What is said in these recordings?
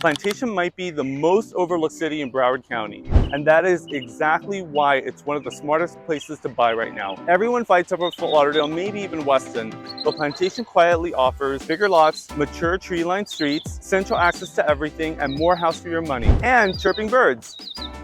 Plantation might be the most overlooked city in Broward County, and that is exactly why it's one of the smartest places to buy right now. Everyone fights over Fort Lauderdale, maybe even Weston, but Plantation quietly offers bigger lots, mature tree-lined streets, central access to everything, and more house for your money, and chirping birds.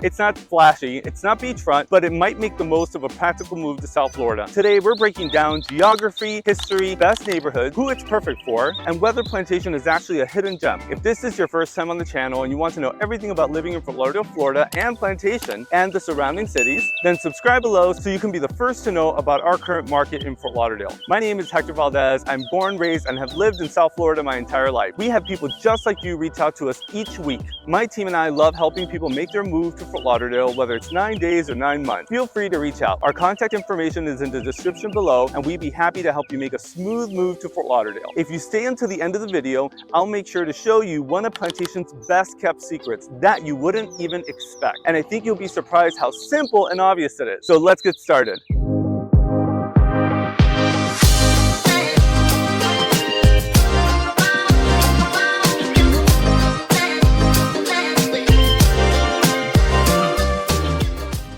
It's not flashy, it's not beachfront, but it might make the most of a practical move to South Florida. Today, we're breaking down geography, history, best neighborhoods, who it's perfect for, and whether Plantation is actually a hidden gem. If this is your first time on the channel and you want to know everything about living in Fort Lauderdale, Florida, and Plantation, and the surrounding cities, then subscribe below so you can be the first to know about our current market in Fort Lauderdale. My name is Hector Valdez. I'm born, raised, and have lived in South Florida my entire life. We have people just like you reach out to us each week. My team and I love helping people make their move to Fort Lauderdale, whether it's 9 days or 9 months. Feel free to reach out. Our contact information is in the description below, and we'd be happy to help you make a smooth move to Fort Lauderdale. If you stay until the end of the video, I'll make sure to show you one of Plantation's best kept secrets that you wouldn't even expect. And I think you'll be surprised how simple and obvious it is. So let's get started.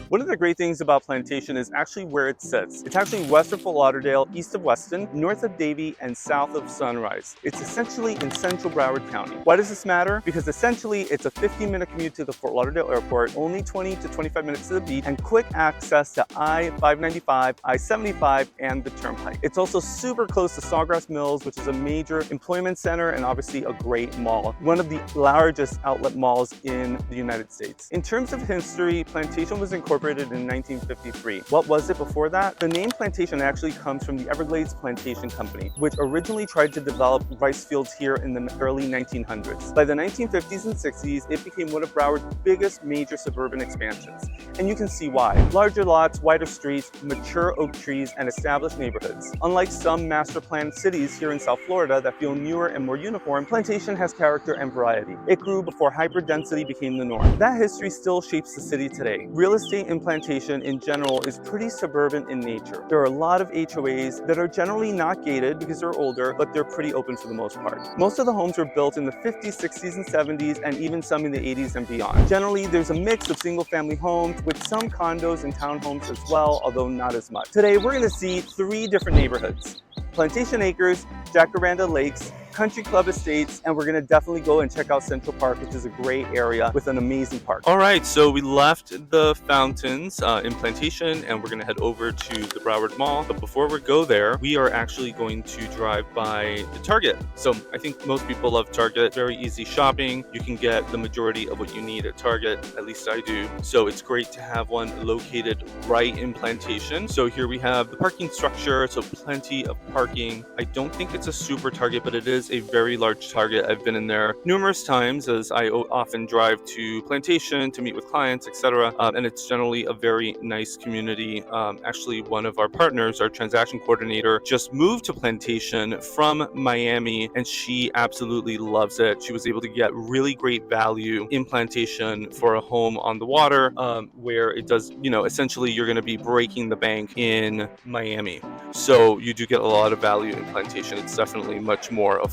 One of the great things about Plantation is actually where it sits. It's actually west of Fort Lauderdale, east of Weston, north of Davie, and south of Sunrise. It's essentially in central Broward County. Why does this matter? Because essentially it's a 15-minute commute to the Fort Lauderdale airport, only 20 to 25 minutes to the beach, and quick access to I-595, I-75, and the Turnpike. It's also super close to Sawgrass Mills, which is a major employment center and obviously a great mall. One of the largest outlet malls in the United States. In terms of history, Plantation was incorporated in 1953. What was it before that? The name Plantation actually comes from the Everglades Plantation Company, which originally tried to develop rice fields here in the early 1900s. By the 1950s and 60s, it became one of Broward's biggest major suburban expansions. And you can see why. Larger lots, wider streets, mature oak trees, and established neighborhoods. Unlike some master planned cities here in South Florida that feel newer and more uniform, Plantation has character and variety. It grew before hyper-density became the norm. That history still shapes the city today. Real estate in Plantation in general is pretty suburban in nature. There are a lot of HOAs that are generally not gated because they're older, but they're pretty open for the most part. Most of the homes were built in the 50s, 60s, and 70s, and even some in the 80s and beyond. Generally, there's a mix of single-family homes with some condos and townhomes as well, although not as much. Today, we're going to see 3 different neighborhoods: Plantation Acres, Jacaranda Lakes, Country Club Estates, and we're gonna definitely go and check out Central Park, which is a great area with an amazing park. All right, so we left the fountains in Plantation and we're gonna head over to the Broward Mall. But before we go there, we are actually going to drive by the Target. So I think most people love Target. Very easy shopping. You can get the majority of what you need at Target, at least I do. So it's great to have one located right in Plantation. So here we have the parking structure, so plenty of parking. I don't think it's a super Target, but it is a very large Target. I've been in there numerous times as I often drive to Plantation to meet with clients, etc. And it's generally a very nice community. Actually, one of our partners, our transaction coordinator, just moved to Plantation from Miami and she absolutely loves it. She was able to get really great value in Plantation for a home on the water, where it does, essentially you're going to be breaking the bank in Miami. So you do get a lot of value in Plantation. It's definitely much more affordable.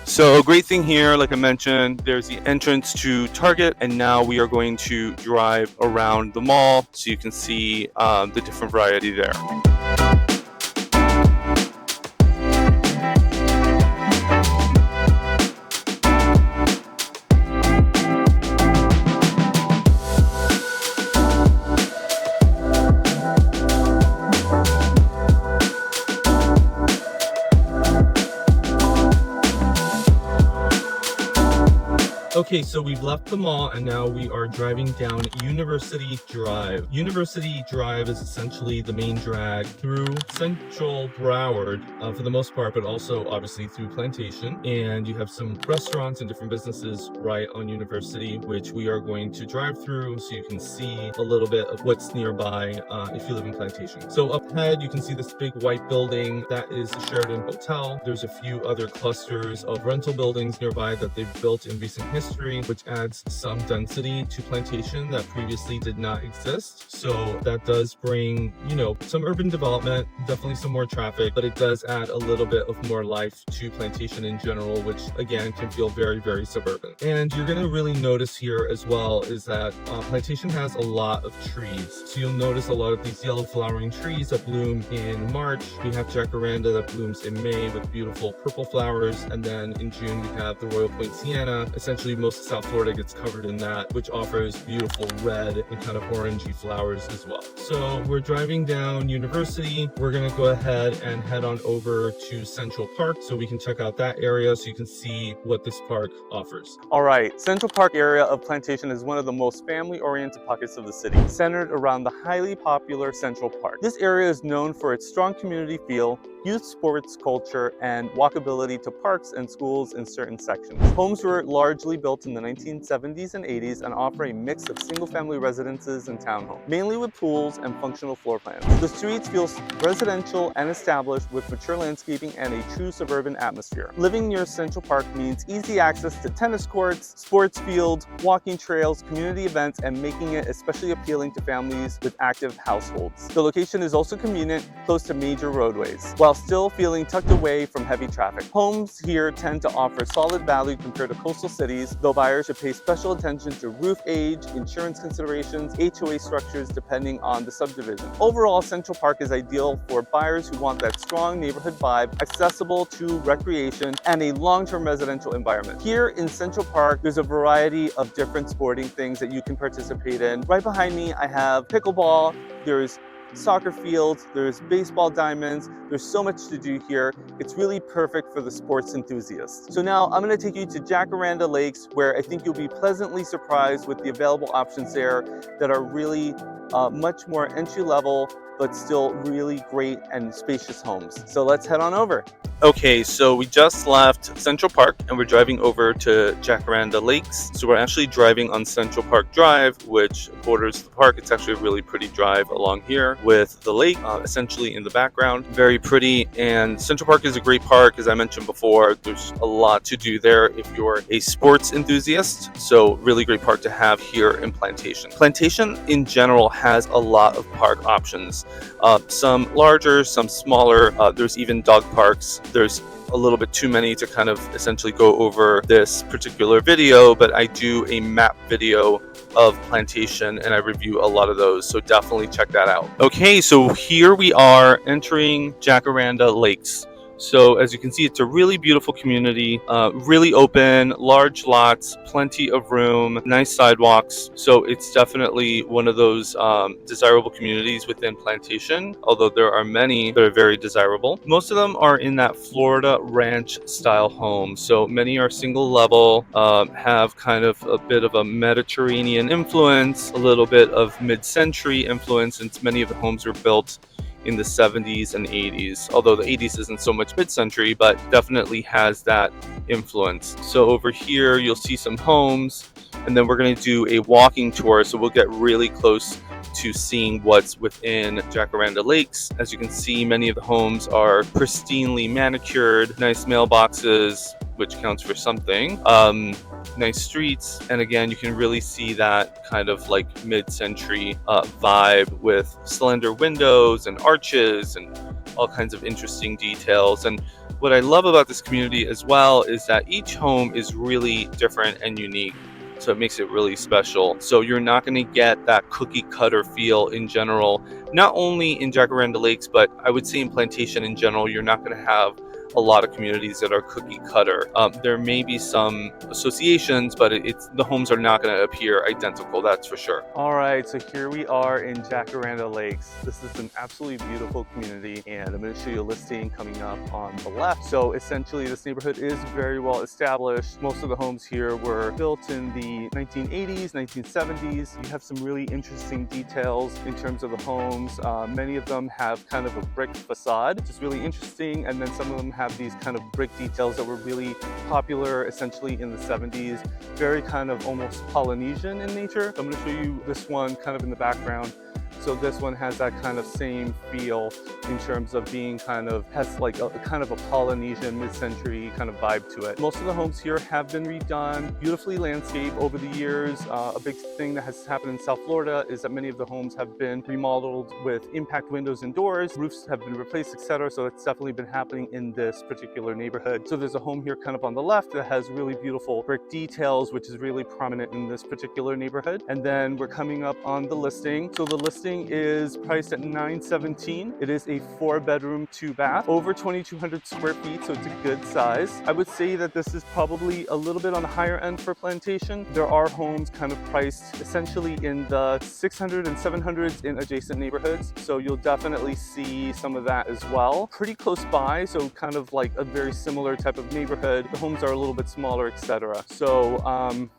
So a great thing here, like I mentioned, there's the entrance to Target, and now we are going to drive around the mall so you can see the different variety there. Okay, so we've left the mall and now we are driving down University Drive. University Drive is essentially the main drag through central Broward for the most part, but also obviously through Plantation. And you have some restaurants and different businesses right on University, which we are going to drive through so you can see a little bit of what's nearby if you live in Plantation. So up ahead, you can see this big white building. That is the Sheraton Hotel. There's a few other clusters of rental buildings nearby that they've built in recent history. history, which adds some density to Plantation that previously did not exist. So that does bring, some urban development, definitely some more traffic, but it does add a little bit of more life to Plantation in general, which again can feel very, very suburban. And you're going to really notice here as well is that Plantation has a lot of trees. So you'll notice a lot of these yellow flowering trees that bloom in March. We have Jacaranda that blooms in May with beautiful purple flowers, and then in June we have the Royal Point Sienna. Essentially most of South Florida gets covered in that, which offers beautiful red and kind of orangey flowers as well. So we're driving down University. We're going to go ahead and head on over to Central Park so we can check out that area so you can see what this park offers. All right, Central Park area of Plantation is one of the most family-oriented pockets of the city, centered around the highly popular Central Park. This area is known for its strong community feel, youth sports culture, and walkability to parks and schools in certain sections. Homes were largely built in the 1970s and 80s and offer a mix of single-family residences and townhomes, mainly with pools and functional floor plans. The streets feel residential and established with mature landscaping and a true suburban atmosphere. Living near Central Park means easy access to tennis courts, sports fields, walking trails, community events, and making it especially appealing to families with active households. The location is also convenient, close to major roadways, while still feeling tucked away from heavy traffic. Homes here tend to offer solid value compared to coastal cities, though buyers should pay special attention to roof age, insurance considerations, HOA structures depending on the subdivision. Overall, Central Park is ideal for buyers who want that strong neighborhood vibe, accessible to recreation, and a long-term residential environment. Here in Central Park, there's a variety of different sporting things that you can participate in. Right behind me, I have pickleball, there's soccer fields, there's baseball diamonds, there's so much to do here. It's really perfect for the sports enthusiast. So now I'm going to take you to Jacaranda Lakes, where I think you'll be pleasantly surprised with the available options there that are really much more entry level, but still really great and spacious homes. So let's head on over. Okay, so we just left Central Park and we're driving over to Jacaranda Lakes. So we're actually driving on Central Park Drive, which borders the park. It's actually a really pretty drive along here with the lake essentially in the background. Very pretty, and Central Park is a great park. As I mentioned before, there's a lot to do there if you're a sports enthusiast. So really great park to have here in Plantation. Plantation in general has a lot of park options. Some larger, some smaller. There's even dog parks. There's a little bit too many to kind of essentially go over this particular video, but I do a map video of Plantation and I review a lot of those, so definitely check that out. Okay, so here we are entering Jacaranda Lakes. So as you can see, it's a really beautiful community, really open, large lots, plenty of room, nice sidewalks. So it's definitely one of those desirable communities within Plantation, although there are many that are very desirable. Most of them are in that Florida ranch style home. So many are single level, have kind of a bit of a Mediterranean influence, a little bit of mid-century influence, since many of the homes were built in the 70s and 80s, although the 80s isn't so much mid-century, but definitely has that influence. So over here you'll see some homes, and then we're going to do a walking tour, so we'll get really close to seeing what's within Jacaranda Lakes. As you can see, many of the homes are pristinely manicured, nice mailboxes, which counts for something. Nice streets, and again you can really see that kind of like mid-century vibe with slender windows and arches and all kinds of interesting details. And what I love about this community as well is that each home is really different and unique, so it makes it really special. So you're not going to get that cookie cutter feel in general, not only in Jacaranda Lakes, but I would say in Plantation in general. You're not going to have a lot of communities that are cookie cutter. There may be some associations, but the homes are not going to appear identical, that's for sure. All right, so here we are in Jacaranda Lakes. This is an absolutely beautiful community, and I'm going to show you a listing coming up on the left. So essentially this neighborhood is very well established. Most of the homes here were built in the 1980s, 1970s. You have some really interesting details in terms of the homes. Many of them have kind of a brick facade, which is really interesting, and then some of them have these kind of brick details that were really popular essentially in the 70s, very kind of almost Polynesian in nature. So I'm going to show you this one kind of in the background. So this one has that kind of same feel in terms of being has like a kind of a Polynesian mid-century kind of vibe to it. Most of the homes here have been redone, beautifully landscaped over the years. A big thing that has happened in South Florida is that many of the homes have been remodeled with impact windows and doors, roofs have been replaced, etc. So it's definitely been happening in this particular neighborhood. So there's a home here kind of on the left that has really beautiful brick details, which is really prominent in this particular neighborhood. And then we're coming up on the listing. So the listing is priced at $917. It is a 4-bedroom, 2-bath, over 2,200 square feet, so it's a good size. I would say that this is probably a little bit on the higher end for Plantation. There are homes kind of priced essentially in the 600 and 700s in adjacent neighborhoods, so you'll definitely see some of that as well. Pretty close by, so kind of like a very similar type of neighborhood. The homes are a little bit smaller, etc. So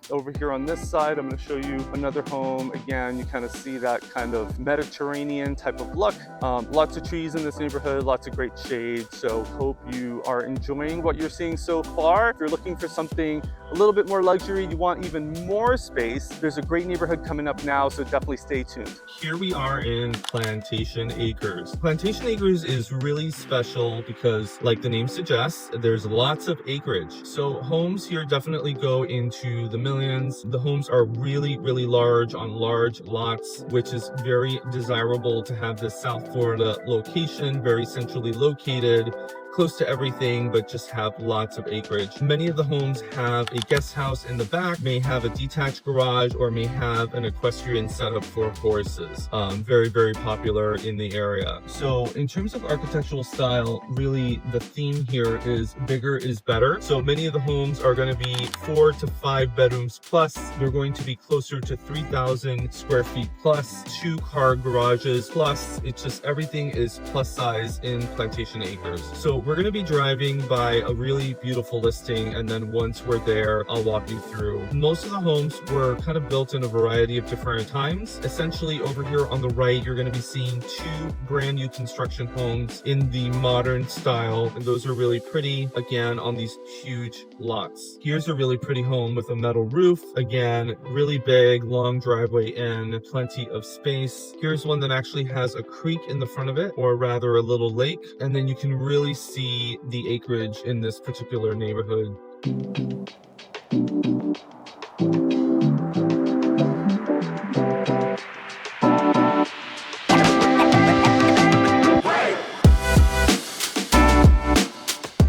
over here on this side, I'm going to show you another home. Again, you kind of see that kind of Mediterranean type of look. Lots of trees in this neighborhood, lots of great shade. So hope you are enjoying what you're seeing so far. If you're looking for something a little bit more luxury, you want even more space, there's a great neighborhood coming up now, so definitely stay tuned. Here we are in Plantation Acres. Plantation Acres is really special because, like the name suggests, there's lots of acreage. So homes here definitely go into the millions. The homes are really, really large on large lots, which is very desirable to have this South Florida location, very centrally located, close to everything, but just have lots of acreage. Many of the homes have a guest house in the back, may have a detached garage, or may have an equestrian setup for horses. Very, very popular in the area. So in terms of architectural style, really the theme here is bigger is better. So many of the homes are going to be 4 to 5 bedrooms plus. They're going to be closer to 3,000 square feet plus, 2-car garages plus. It's just everything is plus size in Plantation Acres. So we're going to be driving by a really beautiful listing, and then once we're there, I'll walk you through. Most of the homes were kind of built in a variety of different times. Essentially, over here on the right, you're going to be seeing 2 brand new construction homes in the modern style, and those are really pretty, again, on these huge lots. Here's a really pretty home with a metal roof. Again, really big, long driveway in, plenty of space. Here's one that actually has a creek in the front of it, or rather a little lake, and then you can really see the acreage in this particular neighborhood.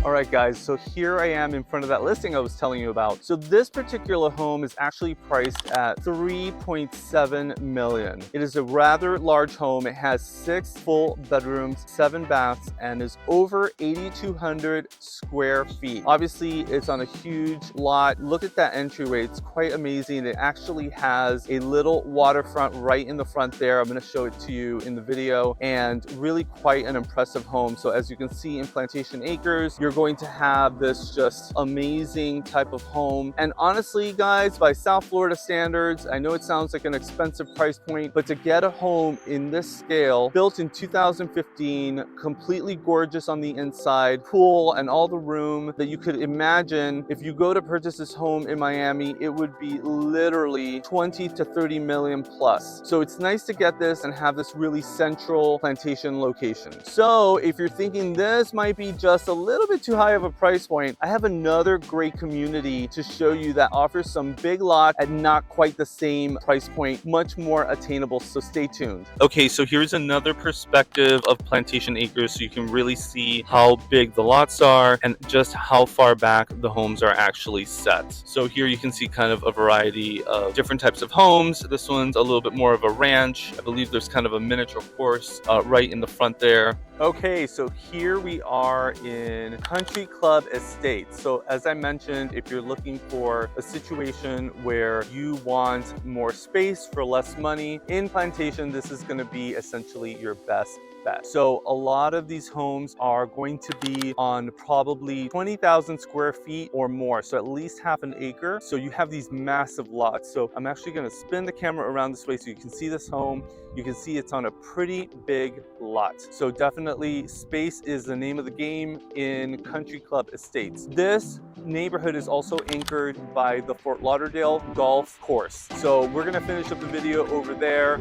Alright guys, so here I am in front of that listing I was telling you about. So this particular home is actually priced at $3.7 million. It is a rather large home. It has 6 full bedrooms, 7 baths, and is over 8,200 square feet. Obviously, it's on a huge lot. Look at that entryway. It's quite amazing. It actually has a little waterfront right in the front there. I'm going to show it to you in the video, and really quite an impressive home. So as you can see in Plantation Acres, you're going to have this just amazing type of home. And honestly, guys, by South Florida standards, I know it sounds like an expensive price point, but to get a home in this scale, built in 2015, completely gorgeous on the inside, pool and all the room that you could imagine, if you go to purchase this home in Miami, it would be literally 20 to 30 million plus. So it's nice to get this and have this really central Plantation location. So if you're thinking this might be just a little bit too high of a price point, I have another great community to show you that offers some big lot at not quite the same price point, much more attainable, so stay tuned. Okay, so here's another perspective of Plantation Acres so you can really see how big the lots are and just how far back the homes are actually set. So here you can see kind of a variety of different types of homes. This one's a little bit more of a ranch. I believe there's kind of a miniature horse right in the front there. Okay, so here we are in Country Club Estates. So as I mentioned, if you're looking for a situation where you want more space for less money, in Plantation, this is going to be essentially your best bet. So a lot of these homes are going to be on probably 20,000 square feet or more, so at least half an acre. So you have these massive lots. So I'm actually going to spin the camera around this way so you can see this home. You can see it's on a pretty big lot. So definitely space is the name of the game in Country Club Estates. This neighborhood is also anchored by the Fort Lauderdale golf course. So we're gonna finish up the video over there.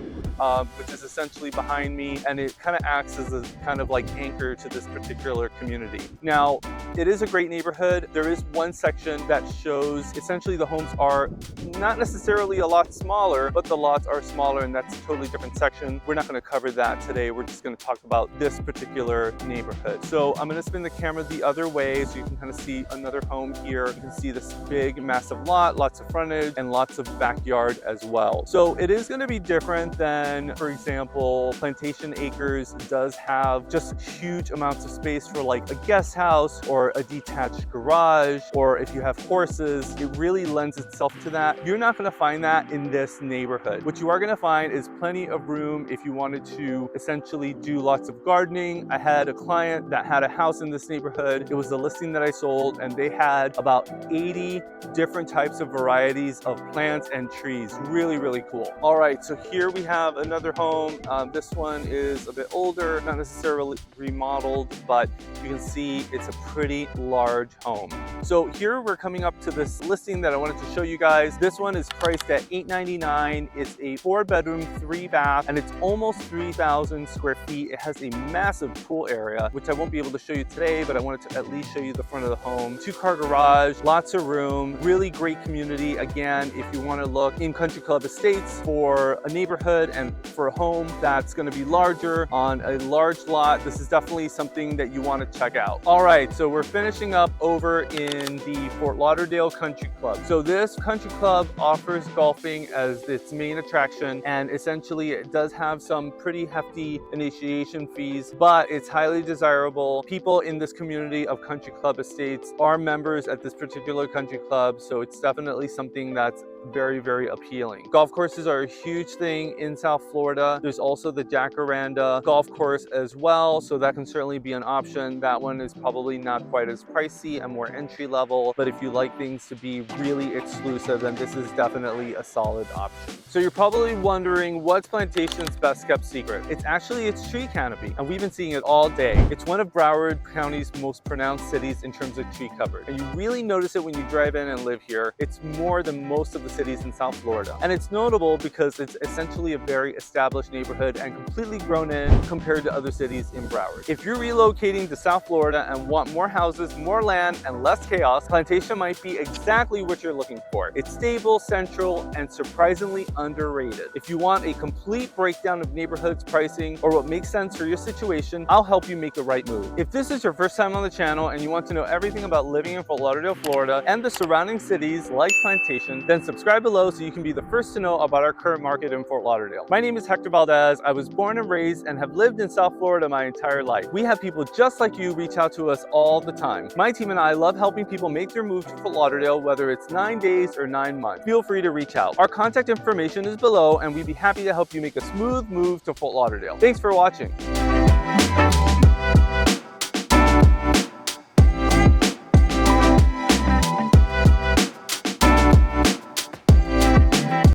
which is essentially behind me, and it kind of acts as a kind of like anchor to this particular community. Now, it is a great neighborhood. There is one section that shows essentially the homes are not necessarily a lot smaller, but the lots are smaller, and that's a totally different section. We're not going to cover that today. We're just going to talk about this particular neighborhood. So I'm going to spin the camera the other way so you can kind of see another home here. You can see this big, massive lot, lots of frontage, and lots of backyard as well. So it is going to be different than, for example, Plantation Acres does have just huge amounts of space for like a guest house or a detached garage, or if you have horses, it really lends itself to that. You're not going to find that in this neighborhood. What you are going to find is plenty of room if you wanted to essentially do lots of gardening. I had a client that had a house in this neighborhood. It was a listing that I sold, and they had about 80 different types of varieties of plants and trees. Really, really cool. All right, so here we have another home. This one is a bit older, not necessarily remodeled, but you can see it's a pretty large home. So here we're coming up to this listing that I wanted to show you guys. This one is priced at $899. It's a 4-bedroom, 3-bath, and it's almost 3,000 square feet. It has a massive pool area, which I won't be able to show you today, but I wanted to at least show you the front of the home. 2-car garage, lots of room, really great community. Again, if you want to look in Country Club Estates for a neighborhood and for a home that's going to be larger on a large lot, this is definitely something that you want to check out. All right, so we're finishing up over in the Fort Lauderdale Country Club. So this country club offers golfing as its main attraction, and essentially it does have some pretty hefty initiation fees, but it's highly desirable. People in this community of Country Club Estates are members at this particular country club, so it's definitely something that's very, very appealing. Golf courses are a huge thing in South Florida. There's also the Jacaranda golf course as well, so that can certainly be an option. That one is probably not quite as pricey and more entry level, but if you like things to be really exclusive, then this is definitely a solid option. So you're probably wondering, what's Plantation's best kept secret? It's actually its tree canopy, and we've been seeing it all day. It's one of Broward County's most pronounced cities in terms of tree coverage, and you really notice it when you drive in and live here. It's more than most of the cities in South Florida. And it's notable because it's essentially a very established neighborhood and completely grown in compared to other cities in Broward. If you're relocating to South Florida and want more houses, more land, and less chaos, Plantation might be exactly what you're looking for. It's stable, central, and surprisingly underrated. If you want a complete breakdown of neighborhoods, pricing, or what makes sense for your situation, I'll help you make the right move. If this is your first time on the channel and you want to know everything about living in Fort Lauderdale, Florida, and the surrounding cities like Plantation, then subscribe below so you can be the first to know about our current market in Fort Lauderdale. My name is Hector Valdez. I was born and raised and have lived in South Florida my entire life. We have people just like you reach out to us all the time. My team and I love helping people make their move to Fort Lauderdale, whether it's 9 days or 9 months. Feel free to reach out. Our contact information is below, and we'd be happy to help you make a smooth move to Fort Lauderdale. Thanks for watching.